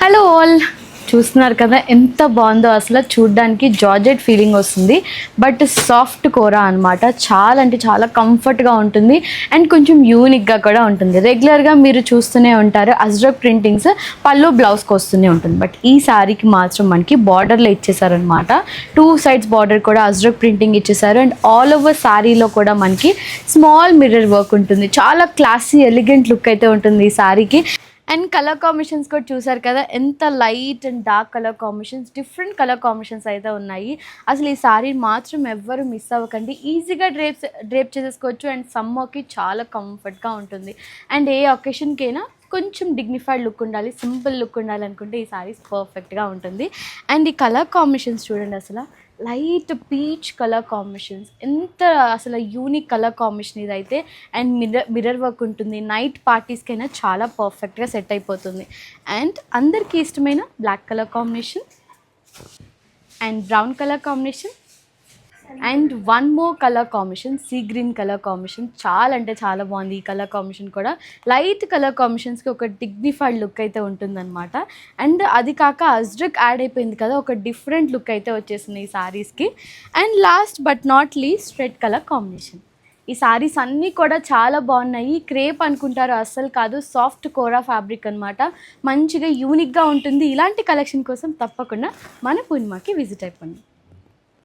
Hello all, చూస్తున్నారు కదా ఎంత బాగుందో. అసలు చూడ్డానికి జార్జెట్ ఫీలింగ్ వస్తుంది, బట్ సాఫ్ట్ కోరా అనమాట. చాలా అంటే చాలా కంఫర్ట్గా ఉంటుంది అండ్ కొంచెం యూనిక్గా కూడా ఉంటుంది. రెగ్యులర్గా మీరు చూస్తూనే ఉంటారు అజ్రక్ ప్రింటింగ్స్ పళ్ళు బ్లౌజ్కి వస్తూనే ఉంటుంది. బట్ ఈ శారీకి మాత్రం మనకి బార్డర్లో ఇచ్చేసారనమాట. 2 సైడ్స్ బార్డర్ కూడా అజ్రక్ ప్రింటింగ్ ఇచ్చేసారు అండ్ ఆల్ ఓవర్ శారీలో కూడా మనకి స్మాల్ మిర్రర్ వర్క్ ఉంటుంది. చాలా క్లాసీ ఎలిగెంట్ లుక్ అయితే ఉంటుంది ఈ శారీకి. అండ్ కలర్ కాంబినేషన్స్ కూడా చూసారు కదా, ఎంత light and dark colour combinations, different colour combinations అయితే ఉన్నాయి. అసలు ఈ సారీ మాత్రం ఎవ్వరు మిస్ అవ్వకండి. ఈజీగా డ్రేప్ చేసేసుకోవచ్చు అండ్ సమ్మర్కి చాలా కంఫర్ట్గా ఉంటుంది. అండ్ ఏ ఒకేషన్కైనా కొంచెం డిగ్నిఫైడ్ లుక్ ఉండాలి, సింపుల్ లుక్ ఉండాలి అనుకుంటే ఈ సారీస్ పర్ఫెక్ట్గా ఉంటుంది. అండ్ ఈ కలర్ కాంబినేషన్స్ చూడండి, అసలు లైట్ పీచ్ కలర్ కాంబినేషన్స్, ఎంత అసలు యూనిక్ కలర్ కాంబినేషన్ ఇదైతే. అండ్ మిర్రర్ వర్క్ ఉంటుంది. నైట్ పార్టీస్కైనా చాలా పర్ఫెక్ట్గా సెట్ అయిపోతుంది. అండ్ అందరికీ ఇష్టమైన black colour combination and brown colour combination and one more colour combination, sea green colour combination. చాలా అంటే చాలా బాగుంది ఈ కలర్ కాంబినేషన్ కూడా. లైట్ కలర్ కాంబినేషన్స్కి ఒక డిగ్నిఫైడ్ లుక్ అయితే ఉంటుందన్నమాట. అండ్ అది కాక అజ్రక్ యాడ్ అయిపోయింది కదా, ఒక డిఫరెంట్ లుక్ అయితే వచ్చేసింది ఈ శారీస్కి. And last but not least red colour combination. ఈ శారీస్ అన్నీ కూడా చాలా బాగున్నాయి. క్రేప్ అనుకుంటారు, అస్సలు కాదు, సాఫ్ట్ కోరా ఫ్యాబ్రిక్ అనమాట. మంచిగా యూనిక్గా ఉంటుంది. ఇలాంటి కలెక్షన్ కోసం తప్పకుండా మన పూర్ణిమకి విజిట్ అయిపోండి.